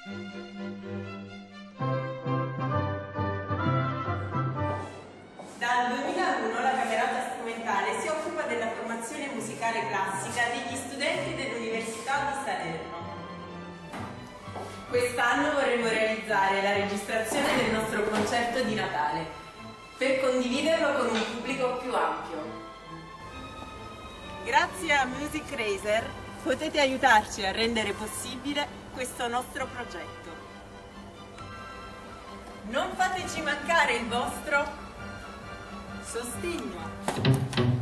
Dal 2001 la Camerata Strumentale si occupa della formazione musicale classica degli studenti dell'Università di Salerno. Quest'anno vorremmo realizzare la registrazione del nostro concerto di Natale per condividerlo con un pubblico più ampio. Grazie a Music Racer potete aiutarci a rendere possibile questo nostro progetto. Non fateci mancare il vostro sostegno.